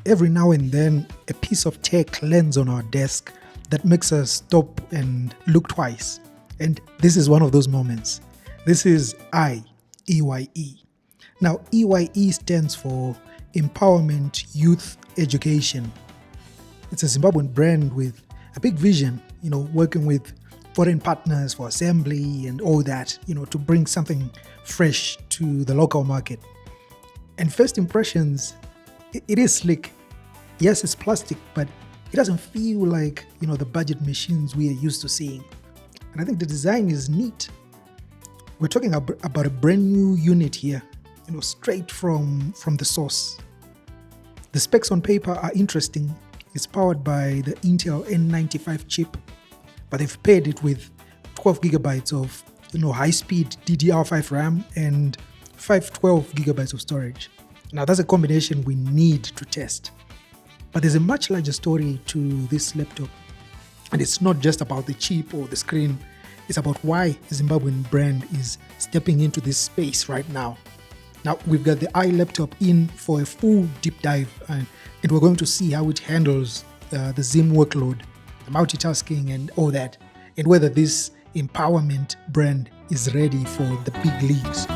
Every now and then, a piece of tech lands on our desk that makes us stop and look twice. And this is one of those moments. This is E.Y.E. Now, E.Y.E stands for Empowerment Youth Education. It's a Zimbabwean brand with a big vision, working with foreign partners for assembly and all that, to bring something fresh to the local market. And first impressions, it is slick. Yes, it's plastic, but it doesn't feel like, the budget machines we are used to seeing. And I think the design is neat. We're talking about a brand new unit here, straight from the source. The specs on paper are interesting. It's powered by the Intel N95 chip, but they've paired it with 12 gigabytes of, high-speed DDR5 RAM and 512 gigabytes of storage. Now, that's a combination we need to test. But there's a much larger story to this laptop. And it's not just about the chip or the screen. It's about why the Zimbabwean brand is stepping into this space right now. Now, we've got the E.Y.E Laptop in for a full deep dive, and we're going to see how it handles the Zim workload, the multitasking and all that, and whether this empowerment brand is ready for the big leagues.